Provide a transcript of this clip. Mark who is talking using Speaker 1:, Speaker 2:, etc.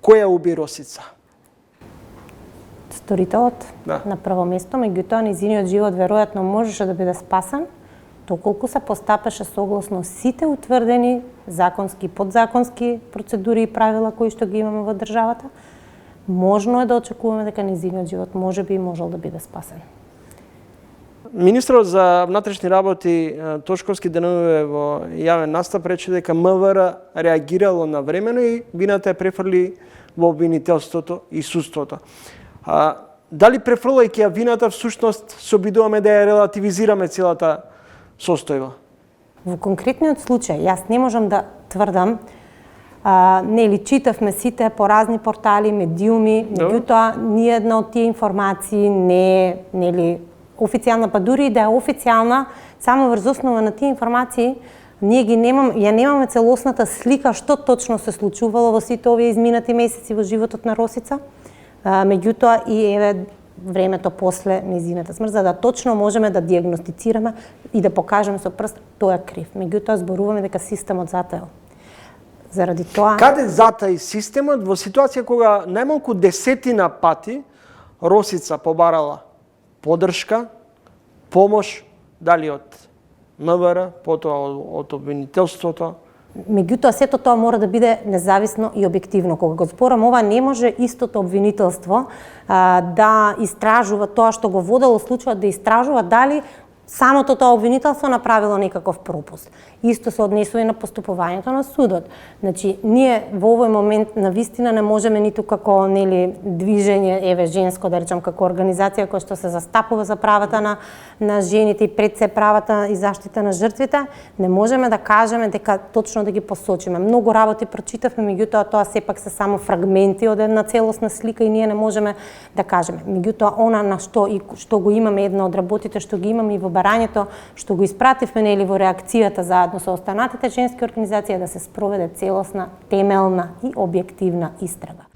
Speaker 1: Кој ја уби Росица?
Speaker 2: Сторителот
Speaker 1: Да.
Speaker 2: на прво место, меѓутоа нејзиниот живот веројатно можеше да биде спасен доколку се постапеше согласно сите утврдени законски и подзаконски процедури и правила кои што ги имаме во државата. Можно е да очекуваме дека нејзиниот живот можеби и можел да биде спасен.
Speaker 1: Министрот за внатрешни работи Тошковски деновиве во јавен настап рече дека МВР реагирало навремено и вината ја префрли во обвинителството и судството. Дали префрлајќи ја вината всушност се обидуваме да ја релативизираме целата состојба?
Speaker 2: Во конкретниот случај, јас не можам да тврдам, нели читавме сите по разни портали, медиуми, меѓутоа ниедна од тие информации не е нели официјална, па дури и да е официјална, само врз основа на тие информации ние немаме целосната слика што точно се случувало во сите овие изминати месеци во животот на Росица. Меѓутоа и еве времето после нејзината смрт, за да точно можеме да дијагностицираме и да покажеме со прст тој е крив. Меѓутоа зборуваме дека системот затаел. Заради тоа
Speaker 1: Каде затаи системот во ситуација кога најмалку десетина пати Росица побарала поддршка, помош, дали од МВР, потоа од обвинителството?
Speaker 2: Меѓутоа, сето тоа мора да биде независно и објективно. Кога го зборам ова, не може истото обвинителство да истражува тоа што го водело случајот, да истражува дали самото тоа обвинителство направило некаков пропуст. Исто се однесува и на поступувањето на судот. Значи, ние во овој момент на вистина не можеме ниту како движење, еве женско да речам, како организација која што се застапува за правата на жените и пред се правата и заштита на жртвите, не можеме да кажеме дека точно да ги посочиме. Многу работи прочитавме, меѓутоа тоа сепак се само фрагменти од една целосна слика и ние не можеме да кажеме. Меѓутоа она на што го имаме, една од работите што ги имаме и во барањето што го испративме нели во реакцијата заедно со останатите женски организации да се спроведе целосна, темелна и објективна истрага.